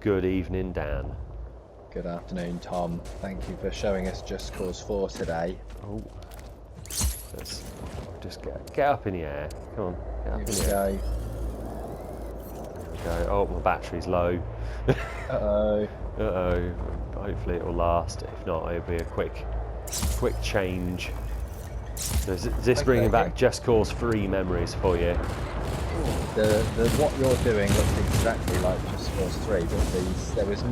Good evening, Dan. Good afternoon, Tom. Thank you for showing us Just Cause 4 today. Oh, let's just get up in the air. Come on, get up in the air. There we go. Oh, my battery's low. Uh-oh. Uh-oh. Hopefully it'll last. If not, it'll be a quick change. So is this bringing back Just Cause 3 memories for you? What you're doing looks exactly like Just Cause 3, but there was a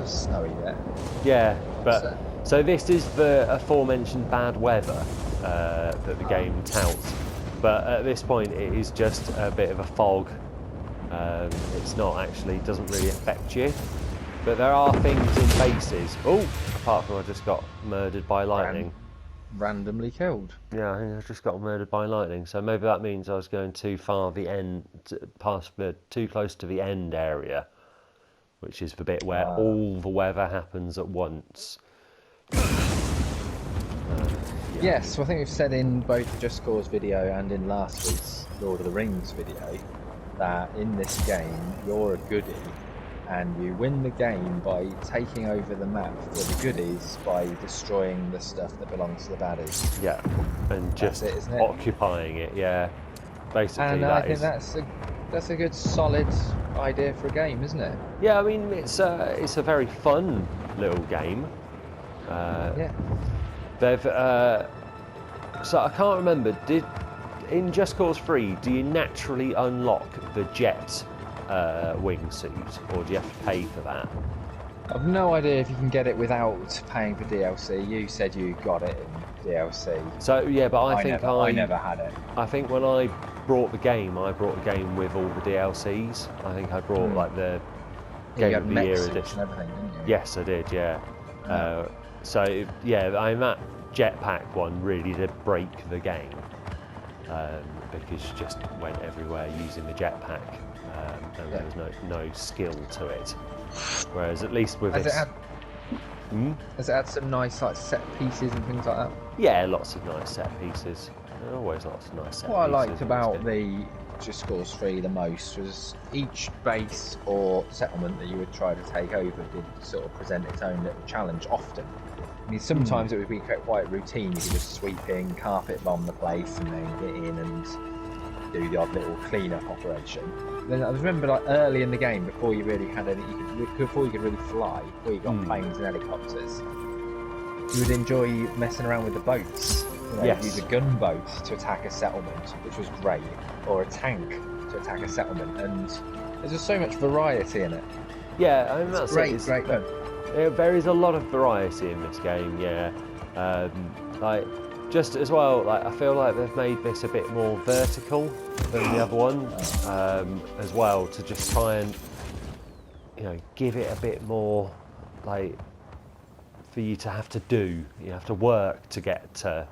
snowy bit. Yeah, but so this is the aforementioned bad weather that the game touts. But at this point, it is just a bit of a fog. It's not actually, doesn't really affect you. But there are things in bases. Oh, apart from I just got murdered by lightning. Randomly killed. Yeah, I think I just got murdered by lightning. So maybe that means I was going too far the end, too close to the end area, which is the bit where all the weather happens at once. Yes, well, I think we've said in both the Just Cause video and in last week's Lord of the Rings video that in this game you're a goodie and you win the game by taking over the map for the goodies by destroying the stuff that belongs to the baddies. Yeah, and just occupying it. Yeah, basically. And I think that's a good solid idea for a game, isn't it? Yeah, I mean it's a very fun little game. Yeah. They've so I can't remember. In Just Cause 3, do you naturally unlock the jet wingsuit, or do you have to pay for that? I've no idea if you can get it without paying for DLC. You said you got it in DLC. So yeah, but I think I never had it. I think when I brought the game with all the DLCs. I think I brought like the Game of the Year edition. And everything, didn't you? Yes, I did. Yeah. So yeah, I mean that jetpack one really did break the game because you just went everywhere using the jetpack, and there was no skill to it. Whereas at least with this, has it had some nice like set pieces and things like that? Yeah, lots of nice set pieces. Always lots of nice set pieces. What I liked about the Just Cause 3 the most was each base or settlement that you would try to take over did sort of present its own little challenge often. I mean, sometimes it would be quite routine. You could just sweep in, carpet bomb the place, and then get in and do the odd little clean-up operation. Then I remember, like early in the game, before you really had any, before you could really fly, before you got planes and helicopters, you would enjoy messing around with the boats. You know, yes. Use a gunboat to attack a settlement, which was great, or a tank to attack a settlement, and there's just so much variety in it. Yeah, I mean, that's great fun. There is a lot of variety in this game, yeah. Like, just as well, like I feel like they've made this a bit more vertical than the other one, as well, to just try and, you know, give it a bit more, like, for you to have to do. You have to work to get to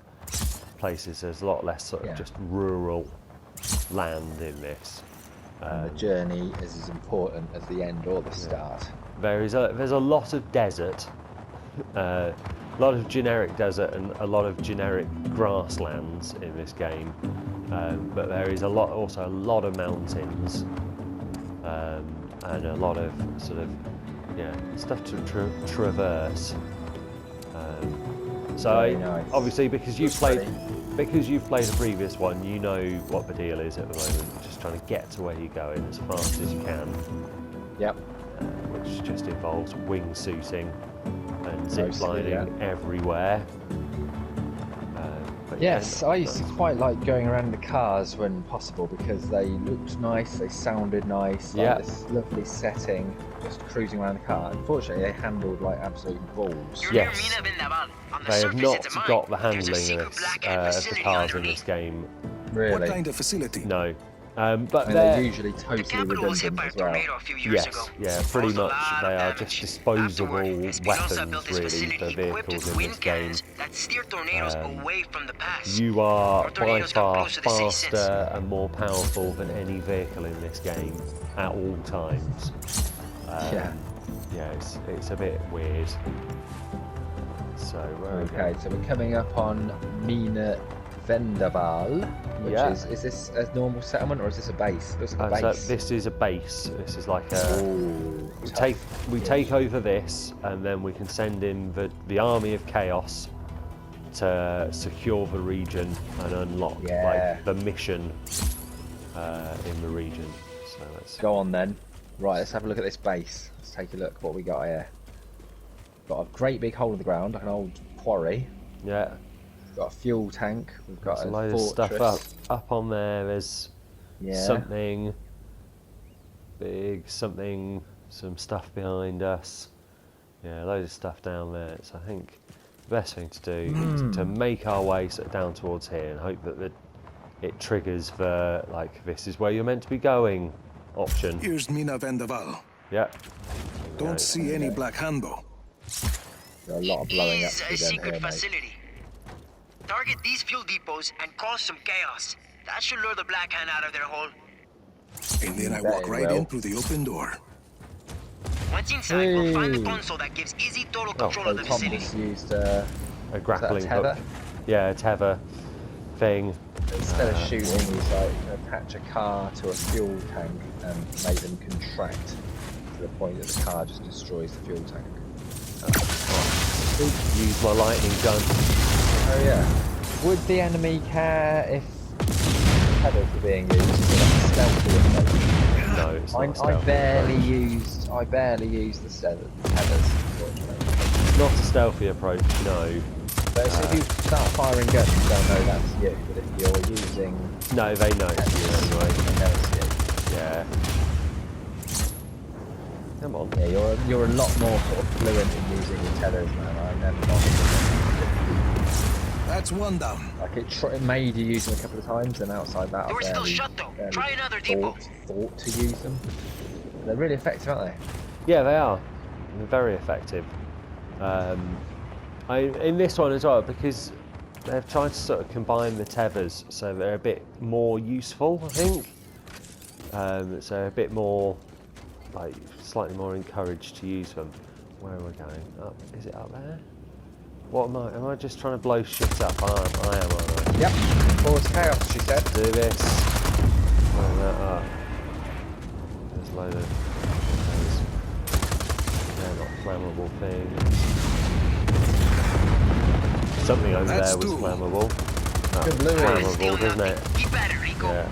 places. There's a lot less sort of just rural land in this. And the journey is as important as the end or the start. There's a lot of desert, a lot of generic desert and a lot of generic grasslands in this game, but there is also a lot of mountains, and a lot of sort of stuff to traverse. So obviously because you've played the previous one, you know what the deal is at the moment. You're just trying to get to where you're going as fast as you can. Yep. Which just involves wingsuiting and ziplining everywhere. Yes, I used to quite like going around the cars when possible because they looked nice, they sounded nice, like this lovely setting, just cruising around the car. Unfortunately, they handled like absolute balls. Yes, they have not got the handling of the cars in this game. Really? What kind of facility? No. But they're usually totally redundant as well. Yes, yeah, pretty much they are just disposable weapons really for vehicles in this game. You are by far faster and more powerful than any vehicle in this game at all times. Yeah, it's a bit weird. So so we're coming up on Mina Vendaval, which Yeah. is this a normal settlement or is this a base? Looks like a So base. this is a base. This is like a. Ooh, We take over this, and then we can send in the army of chaos to secure the region and unlock like the mission in the region. So let's go on then. Right, let's have a look at this base. Let's take a look what we got here. Got a great big hole in the ground, like an old quarry. Yeah. We've got a fuel tank. We've got a load of stuff up on there. There's something big, some stuff behind us. Yeah, a load of stuff down there. So I think the best thing to do is to make our way sort of down towards here and hope that it triggers the like this is where you're meant to be going option. Here's Mina Vendaval. Yeah. Don't see any black hand though. There's a lot of blowing up It to is be a done secret here, mate. facility. Target these fuel depots and cause some chaos. That should lure the Black Hand out of their hole. And then I walk right in through the open door. Once inside, we'll find the console that gives easy total control of the Tom facility. just used a grappling tether? hook. Yeah, a tether thing. Instead of shooting, he's like attach a car to a fuel tank and make them contract to the point that the car just destroys the fuel tank. Use my lightning gun. Oh yeah. Would the enemy care if tethers were being used? Is it like a stealthy approach? No, it's not a I stealthy barely approach. used the tethers. Unfortunately. Not a stealthy approach, no. But if you start firing guns, you don't know that's you. But if you're using, No, they know it's you anyway. they know it's you. Yeah. Come on. Yeah, you're a lot more sort of fluent in using the tethers, man. I never got That's one down. like it made you use them a couple of times, and outside that, Door's still shut though. Try another depot. Thought to use them. They're really effective, aren't they? Yeah, they are. They're very effective. In this one as well, because they've tried to sort of combine the tethers, so they're a bit more useful, I think. So a bit more, like, slightly more encouraged to use them. Where are we going? Up? Is it up there? What am I? Am I just trying to blow shit up? I am, aren't I? Yep. Cause chaos, she said. Do this. Blow that up. There's a load of those. They're not flammable things. Something over there was flammable. That was flammable, doesn't it? Keep at it, Rico. Yeah.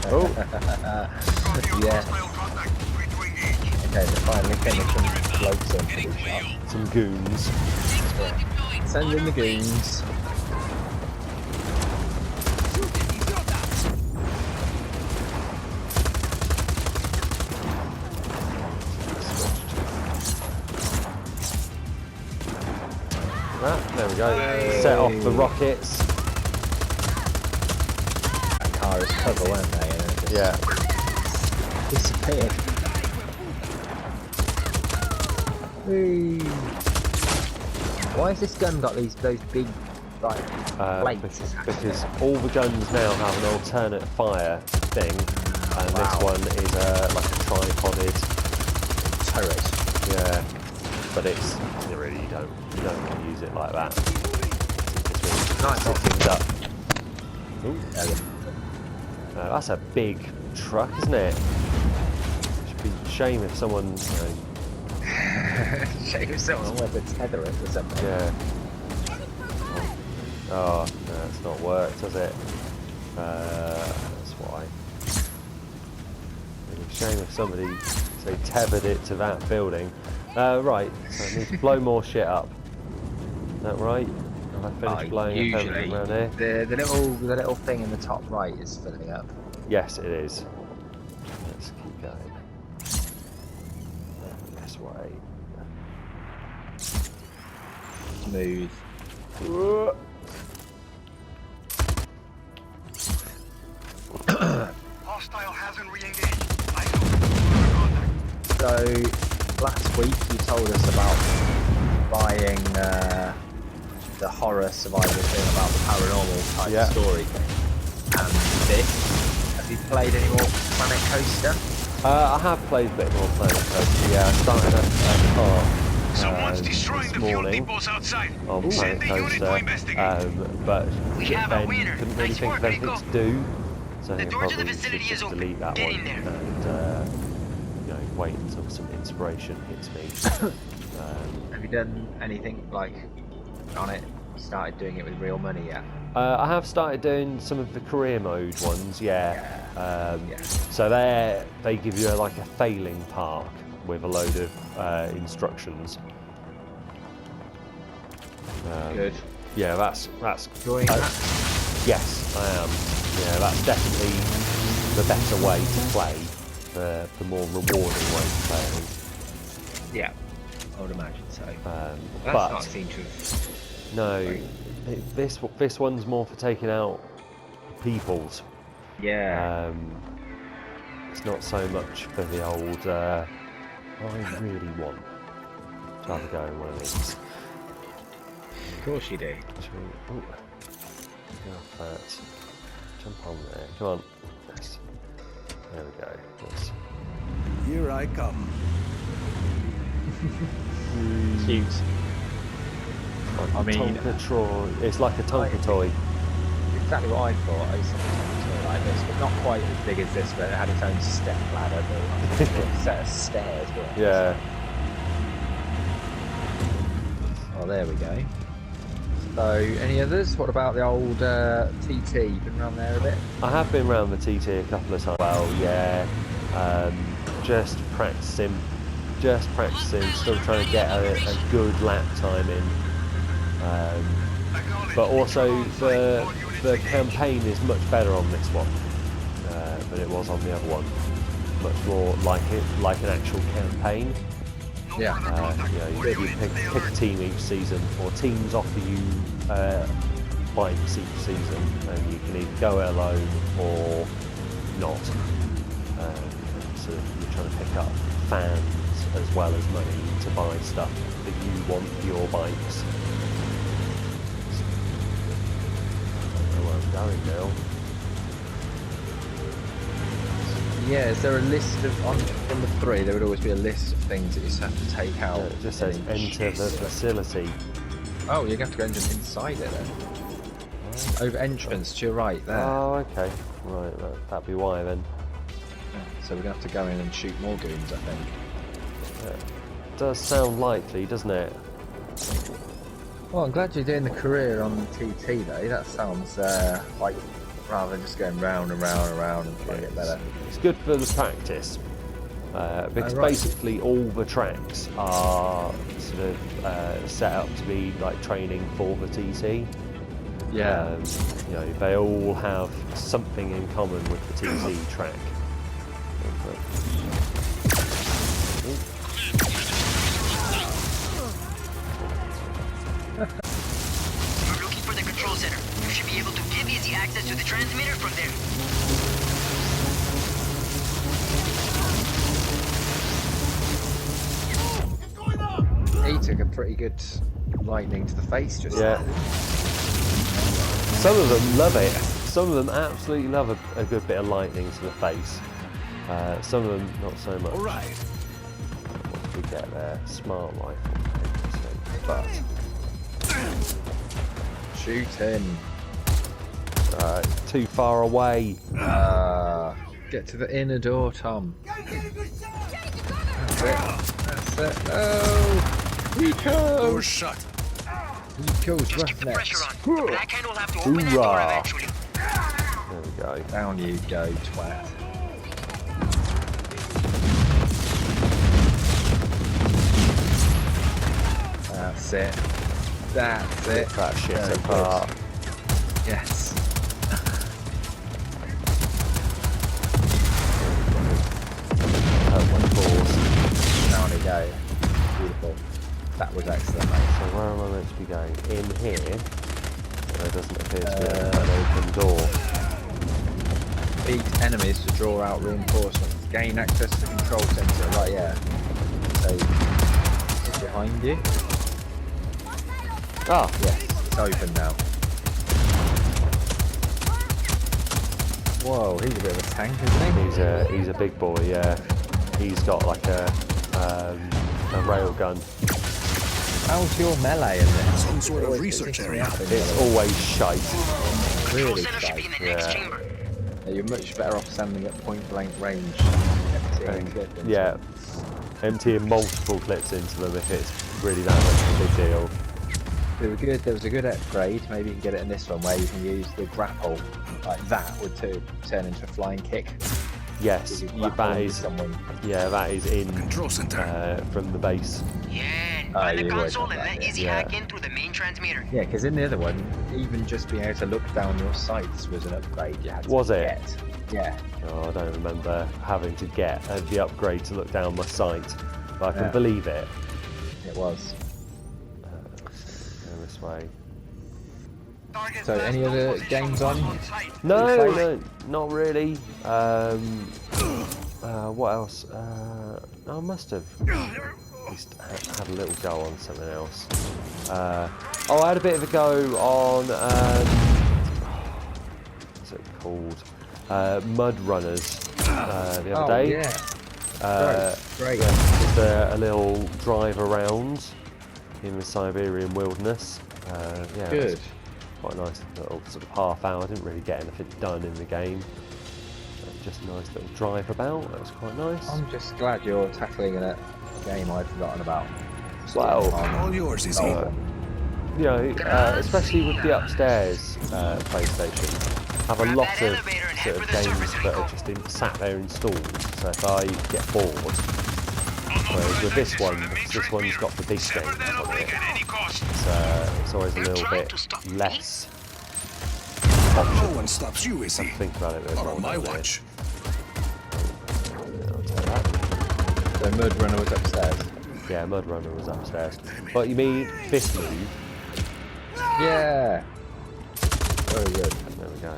Oh. Yeah. Okay, they're finally getting some blokes in for this shot. Some goons. Send in the goons. There we go. Set off the rockets. That car is cover, weren't they? And it just Yeah. disappeared. Whee. Why has this gun got those big like plates? Because all the guns now have an alternate fire thing, and this one is like a tripoded turret. Yeah, but you don't want to use it like that. It's really Nice. things up. Ooh. That's a big truck, isn't it? Should be a shame if someone. Shame if someone went to tether it or something. Yeah. Oh, no, it's not worked, has it? That's why. It'd be a shame if somebody, say, tethered it to that building. Right, so I need to blow more shit up. Is that right? Have I finished blowing up everything around here? The little thing in the top right is filling up. Yes, it is. Let's keep going. This way. Smooth. Hostile hasn't re-engaged. So last week you told us about buying the horror survival thing about the paranormal type story thing. And this, have you played any more Planet Coaster? I have played a bit more Planet Coaster. Yeah, I started at part Someone's destroying this the fuel morning depots outside. on Send Planet a unit to Coaster, investigate. but We have a Ben winner. couldn't really Nice think work, of anything Rico. to do, so The he door to the probably should facility is just open. delete that Get one in there. and you know, wait until some inspiration hits me. Have you done anything like on it? Started doing it with real money yet? I have started doing some of the career mode ones, yeah. Yeah. So they give you like a failing park with a load of instructions. Good. Yeah, that's Enjoying that? yes, I am. Yeah, that's definitely the better way to play, the more rewarding way to play, I think. Yeah, I would imagine so. That's But not seem to have... no, this one's more for taking out peoples. Yeah. It's not so much for the old. I really want to have a go in one of these. Of course you do. Ooh, get off that. Jump on there. Come on. Yes. There we go. Yes. Here I come. Cute. Like I a mean- Tonka toy. It's like a Tonka toy. Exactly what I thought. I used to have a like this, but not quite as big as this, but it had its own step ladder, but a set of stairs. But Yeah. Oh, there we go. So, any others? What about the old TT? Been around there a bit? I have been around the TT a couple of times. Well, yeah. Just practicing. Still trying to get a good lap time in. But also the campaign is much better on this one than it was on the other one. Much more like an actual campaign. Yeah. You pick a team each season, or teams offer you bikes each season, and you can either go it alone or not. So you're trying to pick up fans as well as money to buy stuff that you want for your bikes. I don't know where I'm going now. Yeah, is there a list of, on the 3, there would always be a list of things that you just have to take out. It just says in enter each- the facility. Oh, you're going to have to go inside it then. Over entrance to your right there. Oh, okay. Right, that'd be why then. So we're going to have to go in and shoot more goons, I think. Does sound likely, doesn't it? Well, I'm glad you're doing the career on the TT though. That sounds like rather than just going round and round and round and trying to get better. It's good for the practice. Because right. basically all the tracks are sort of set up to be like training for the TT. Yeah. They all have something in common with the TT track. You're looking for the control center. You should be able to give easy access to the transmitter from there. He took a pretty good lightning to the face just Yeah. then. Some of them love it. Some of them absolutely love a good bit of lightning to the face. Some of them not so much. All right. What did we get there? Smart rifle. But Shoot him. too far away. Get to the inner door, Tom. That's it. Oh! Rico! Door shut. Rico's Just keep the pressure roughnecks. on. The black hand will have to open that door Hoorah. eventually. There we go. Down you go, twat. That's it. That's it. Rip that shit Very apart. good. Yes. Hurt my claws. Down you go. Beautiful. That was excellent, mate. So where am I meant to be going? In here. There doesn't appear to be an open door. Beat enemies to draw out reinforcements. Gain access to the control center. Right, yeah. So, it's behind you. Ah, Yes, it's open now. Whoa, he's a bit of a tank, isn't he? he's a big boy. Yeah, he's got like a rail gun. How's your melee in this? Some sort of research area. It's always shite. really Control center should be in the next chamber. Yeah, you're much better off standing at point blank range. And, yeah, emptying multiple clips into them if it's really that much of a big deal. There was a good upgrade. Maybe you can get it in this one where you can use the grapple like that would turn into a flying kick. Yes, that is. Yeah, that is in Control center. from the base. Yeah, find the you console would and have let that, Easy yeah. hack in through the main transmitter. Yeah, because in the other one, even just being able to look down your sights was an upgrade you had to Was it? get. Yeah. Oh, I don't remember having to get the upgrade to look down my sight, but I can believe it. It was. Go this way. So, any other games on? No, not really. What else? I must have at least had a little go on something else. Oh, I had a bit of a go on. What's it called? Mud Runners the other day. Yeah. Great. Yeah, just a little drive around in the Siberian wilderness. Yeah, Good. it was quite a nice little sort of half hour. I didn't really get anything done in the game. Just a nice little drive about. That was quite nice. I'm just glad you're tackling a game I'd forgotten about. Well, All yours, Izzy. you know, especially with the upstairs PlayStation, have a lot of sort of games that are just sat there installed. So if I get bored, whereas with this one's got the big games on it. It's always a little bit less. No one stops you, Izzy. Think about it. Not on my watch. I'll take that. The Mud Runner was upstairs. Yeah, Mud Runner was upstairs. But you mean fist move? Yeah. Very good. There we go.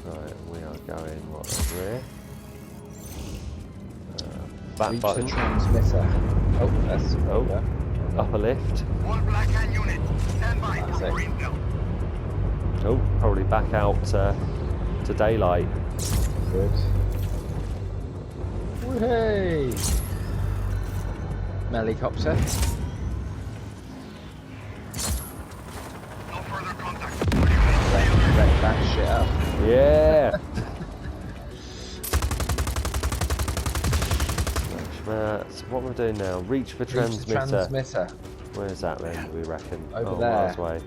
Right, we are going over here. That Reach button. the transmitter. Oh, that's Upper lift. All Black Hand unit, stand by That's for it. more intel. Oh, probably back out to daylight. Good. Hey! Helicopter. No further contact. Wreck that shit up. Yeah. What am I doing now? Reach for Reach the transmitter. transmitter. Where's that then? Do we reckon? Over Miles there. away.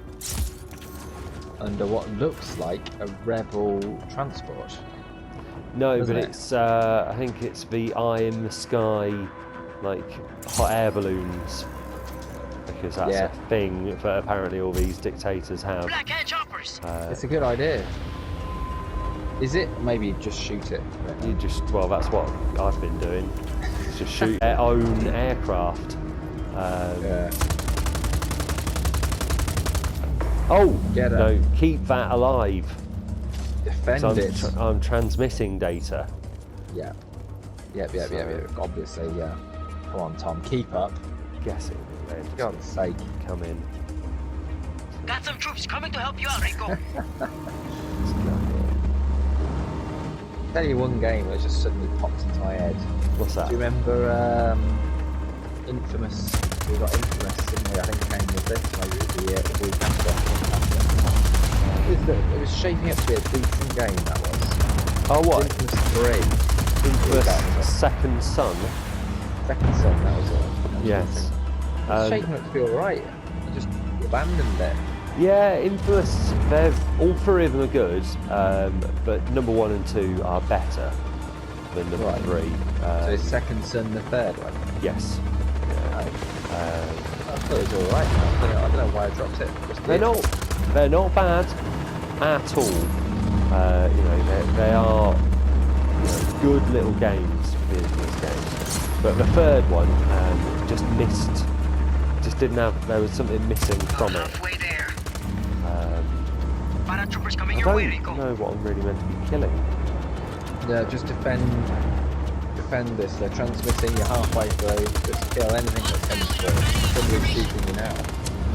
Under what looks like a rebel transport. No, Doesn't but it? it's. I think it's the eye in the sky, like hot air balloons, because that's Yeah. a thing that apparently all these dictators have. Black Hand choppers. It's a good idea. Is it? Maybe just shoot it. You just, well, that's what I've been doing. It's just shoot their own aircraft. Yeah. Oh, Get her. no, keep that alive. Defend So it. I'm transmitting data. Yeah. Yep. Obviously, yeah. Come on, Tom. Keep up. Guessing. Then. For God's sake. Come in. Got some troops coming to help you out, Rico. Tell you one game that just suddenly popped into my head. What's that? Do you remember Infamous? We got Infamous, didn't we? I think it came with this. Maybe it was the week after. It was shaping up to be a decent game, that was. Oh, what? Infamous 3. Infamous Second Son? Second Son, that was it. Yes. It was shaping up to be alright. I just abandoned it. Yeah, Infamous, all three of them are good, but number 1 and 2 are better than number Right. 3. So is Second Son the third one? Yes. I thought it was alright. I don't know why I dropped it. Just did. They're not bad at all. You know, they are good little games, business games. But the third one just missed. Just didn't have. There was something missing from it. Halfway there. Um, Paratroopers coming I your way, don't Rico. know what I'm really meant to be killing. Yeah, just defend this. They're transmitting you halfway through. Just kill anything that comes through. Somebody's shooting you now.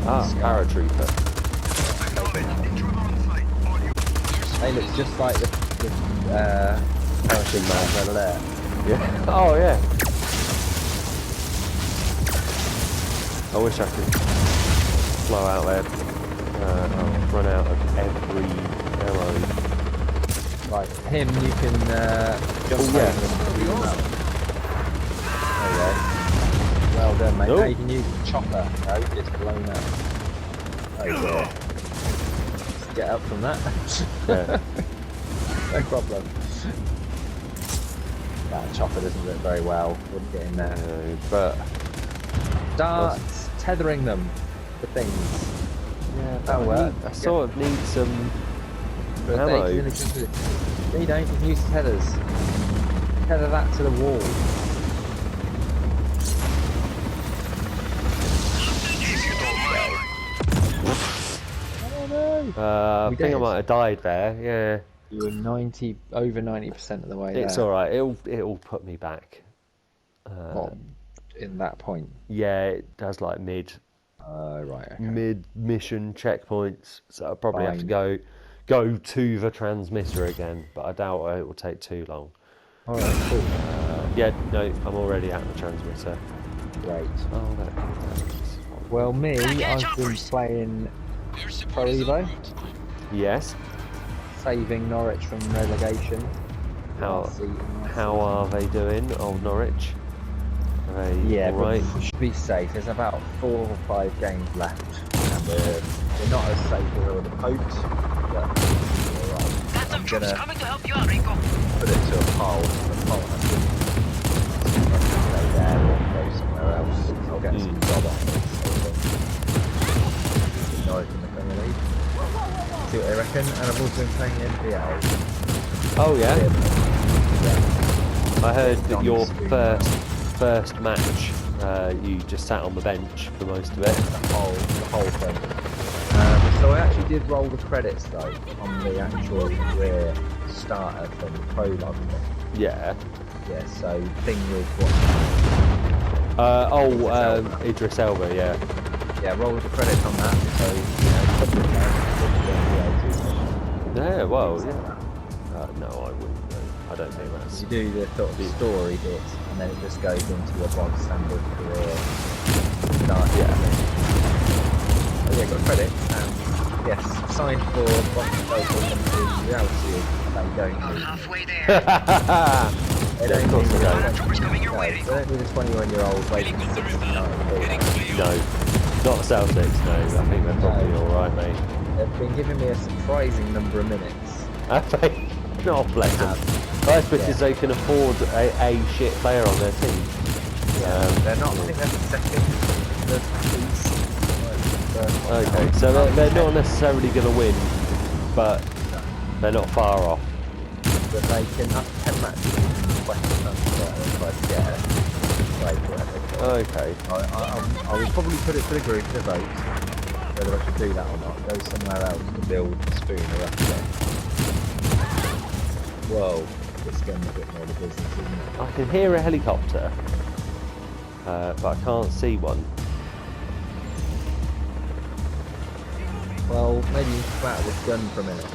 Ah, paratrooper. Intruder on site. All you. They look just like the parachute man over there. Yeah. Oh yeah. I wish I could blow out there. I'll run out of every ammo. Right, him you can jump over and beat him up. There you go. Well done, mate. Oh. Now you can use the chopper. No, it's blown up. Oh dear. Just get up from that. Yeah. No problem. That chopper doesn't look very well. Wouldn't get in there. But Start tethering them for things. yeah, That'll work. I sort of need some But ammo. you don't, you can use tethers. Tether that to the wall. If you don't mind. Oh no! I We think I did. might have died there. Yeah, You were over 90% of the way it's there. all right. It'll put me back. What, in that point. Yeah, it does like mid Right. Okay. mission checkpoints, so I'll probably have to Fine. go to the transmitter again. But I doubt it will take too long. All right. Cool. Yeah, no, I'm already at the transmitter. Great. Oh, that's Well, me, I've been playing Pro Evo, yes. saving Norwich from relegation. How Last season. how are they doing, Old Norwich? Are they Yeah, all right? but we should be safe. There's about 4 or 5 games left, and we're not as safe as I would have hoped, but we're alright. Got some I'm troops gonna coming to help you out, Rico. put it to a poll. Stay there or go somewhere else. I'll get some job offers. Norwich in the Premier League. See what they reckon. And I've also been playing the NPL. Oh yeah. Yeah. I heard that your Spoon. first match, you just sat on the bench for most of it. The whole thing. So I actually did roll the credits though on the actual career starter thing, the prologue thing. Yeah. Yeah, so thing with what? Idris Elba, yeah. Yeah, roll the credits on that. So you know, couple of times, Yeah, well, yeah. No, I wouldn't. No, I don't think that's. you do the sort of story bits, and then it just goes into your bog standard career start. Yeah. Oh, yeah, got credits, and yes, signed for Box Social and the reality is they don't About need. halfway there. They Yeah, of don't course need they don't. a- Troopers coming your no, way, they Rico. don't need a 21-year-old waiting for 69. No, not Celtics. No, I think they're probably all right, mate. They've been giving me a surprising number of minutes. Have they? Not bless them. That's because they can afford a shit player on their team. They're not. I think they're second in the East. Okay, so they're not necessarily going to win, but they're not far off. But they can have 10 matches in Western Transfer and try to get it. Like, whatever. Okay. I would probably put it to the group to vote whether I should do that or not. Go somewhere else to build the spooner up there. Whoa, it's getting a bit more of a business, isn't it? I can hear a helicopter, but I can't see one. Well, maybe you can come out of this gun for a minute.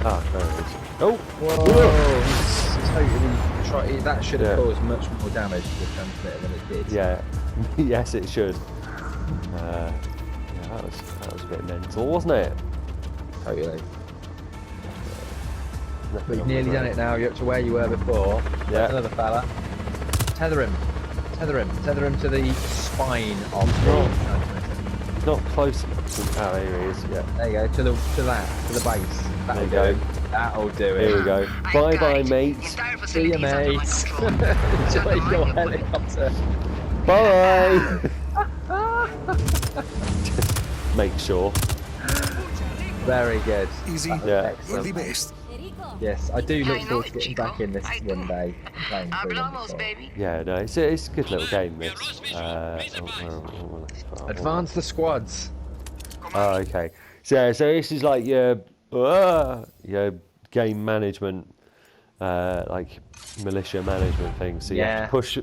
Ah, there it is. Oh! Whoa! Totally. That should have Yeah. caused much more damage to the transmitter than it did. Yeah. Yes, it should. Yeah, that was a bit mental, wasn't it? Totally. Nothing But you've on nearly the done road. it now. You're up to where you were before. Yeah. Another fella. Tether him. Tether him. Tether him to the spine of the Oh. transmitter. Not close enough to. Oh, here he is. Yeah. There you go. To the base. That'll There do you it. That'll do it. Here we go. I Bye got bye, it. The mates. entire See facility you, is under my mates. control. Enjoy your helicopter. Bye! Just make sure. Very good. Easy. That was Yeah. You're excellent. the best. Yes, I do Yeah, look I know forward it, to getting Rico. back in this I do. one day. Playing through them Hablamos, before. baby. Yeah, no, it's a good little game, this. Advance the squads. Oh, okay. So this is like your game management, like militia management thing. So you have to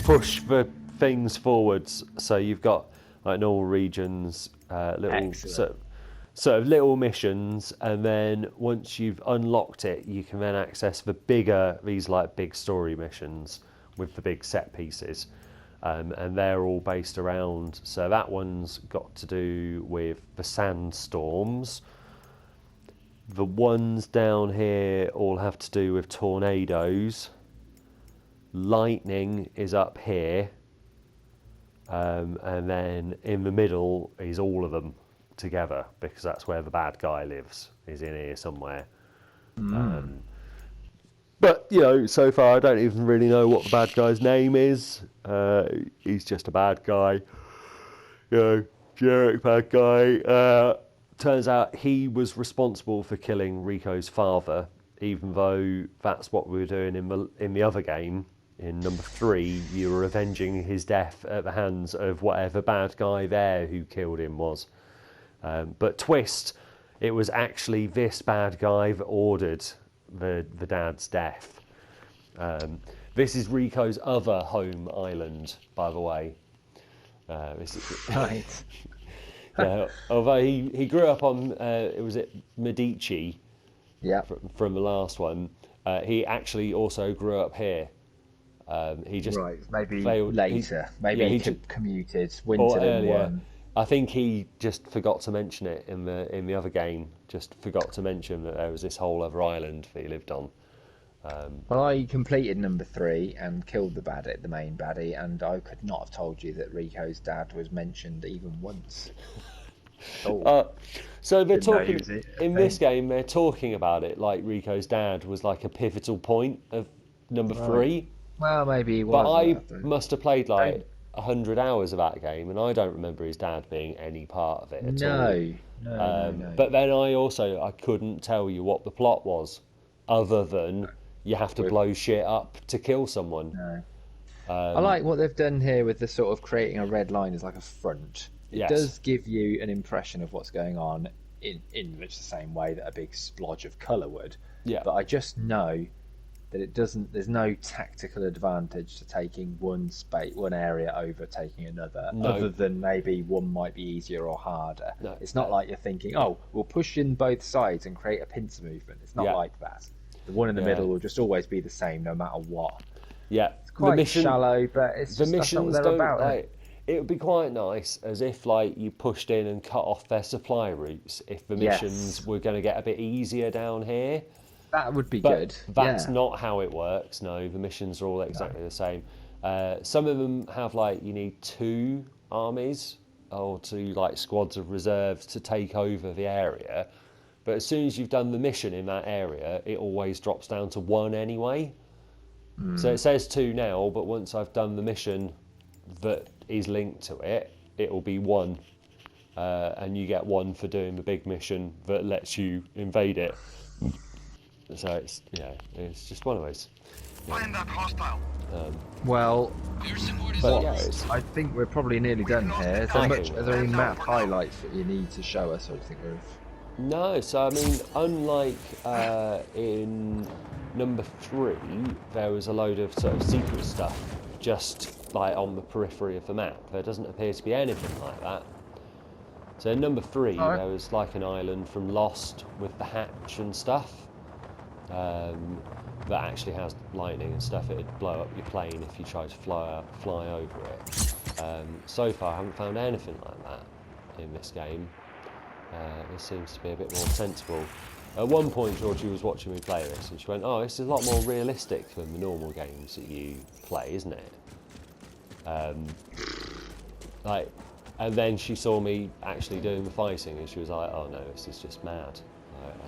push the things forwards. So you've got like in all regions, little sort of little missions, and then once you've unlocked it, you can then access these like big story missions with the big set pieces. and they're all based around. So that one's got to do with the sandstorms. The ones down here all have to do with tornadoes. Lightning is up here, and then in the middle is all of them together, because that's where the bad guy lives, is in here somewhere. But, you know, so far I don't even really know what the bad guy's name is. He's just a bad guy. You know, generic bad guy. Turns out he was responsible for killing Rico's father, even though that's what we were doing in the other game. In number 3, you were avenging his death at the hands of whatever bad guy there who killed him was. But twist, it was actually this bad guy that ordered the dad's death. This is Rico's other home island, by the way. Right. Yeah, although he grew up on, was it Medici? Yeah. From the last one. He actually also grew up here. He just maybe failed. later. Maybe he commuted, or wintered and earlier. won. I think he just forgot to mention it in the other game. Just forgot to mention that there was this whole other island that he lived on. Well, I completed number 3 and killed the main baddie, and I could not have told you that Rico's dad was mentioned even once. So they're talking in Okay. this game. They're talking about it like Rico's dad was like a pivotal point of number 3. Well, maybe he was. But I must have played like 100 hours of that game, and I don't remember his dad being any part of it at all. No. But then I couldn't tell you what the plot was, other than you have to blow shit up to kill someone. No. I like what they've done here with the sort of creating a red line as like a front. It Yes. does give you an impression of what's going on in much the same way that a big splodge of colour would. Yeah. But I just know that it doesn't. There's no tactical advantage to taking one area over taking another, No. other than maybe one might be easier or harder. No. It's not like you're thinking, oh, we'll push in both sides and create a pincer movement. It's not Yeah. like that. The one in the middle will just always be the same, no matter what. Yeah, It's quite shallow, but it's the just that's not what missions they're don't. about. Like, it would be quite nice as if like you pushed in and cut off their supply routes. If the Yes. missions were going to get a bit easier down here. That would be But good. that's yeah. not how it works. No, the missions are all exactly the same. Some of them have like you need 2 armies or 2 like squads of reserves to take over the area. But as soon as you've done the mission in that area, it always drops down to 1 anyway. So it says 2 now, but once I've done the mission that is linked to it, it will be 1. And you get 1 for doing the big mission that lets you invade it. So it's just one of those. Find that hostile. Well, But yeah, it's, I think we're probably nearly done here. Is there I much? think Are there any map highlights that you need to show us? Or do you think we've? no. So I mean, unlike in number 3, there was a load of sort of secret stuff just like on the periphery of the map. There doesn't appear to be anything like that. So in number 3, there was like an island from Lost with the hatch and stuff. That actually has lightning and stuff. It'd blow up your plane if you tried to fly over it. So far, I haven't found anything like that in this game. This seems to be a bit more sensible. At one point, Georgie was watching me play this, and she went, "Oh, this is a lot more realistic than the normal games that you play, isn't it?" And then she saw me actually doing the fighting, and she was like, "Oh no, this is just mad. I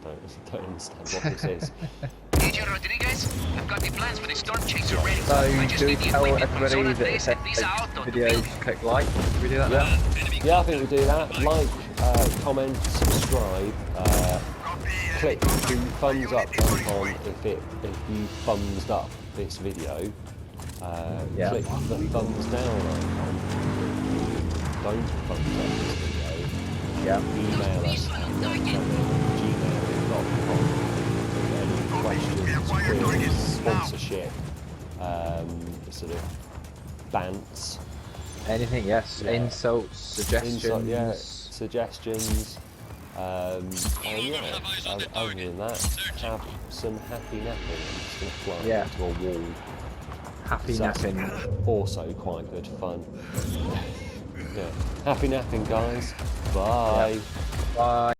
don't understand what this is." Agent Rodriguez, I've got the plans for the storm chaser ready. So I just do we need the tell equipment from everybody Solis that base if and they visa take out on the video, field. click like? Should we do that now? Yeah, I think we'll do that. Like, comment, subscribe, click the thumbs up icon if you thumbs up this video. Click the thumbs down icon if you don't thumbs up this video. Email us at gmail.com with any questions, queries, sponsorship, sort of bants. Anything? Yes. Yeah. Insults, suggestions. Suggestions. And yeah, other than that, have some happy napping. I'm just going to fly into a wall. Happy So, napping. also quite good fun. Yeah. Happy napping, guys. Bye. Bye.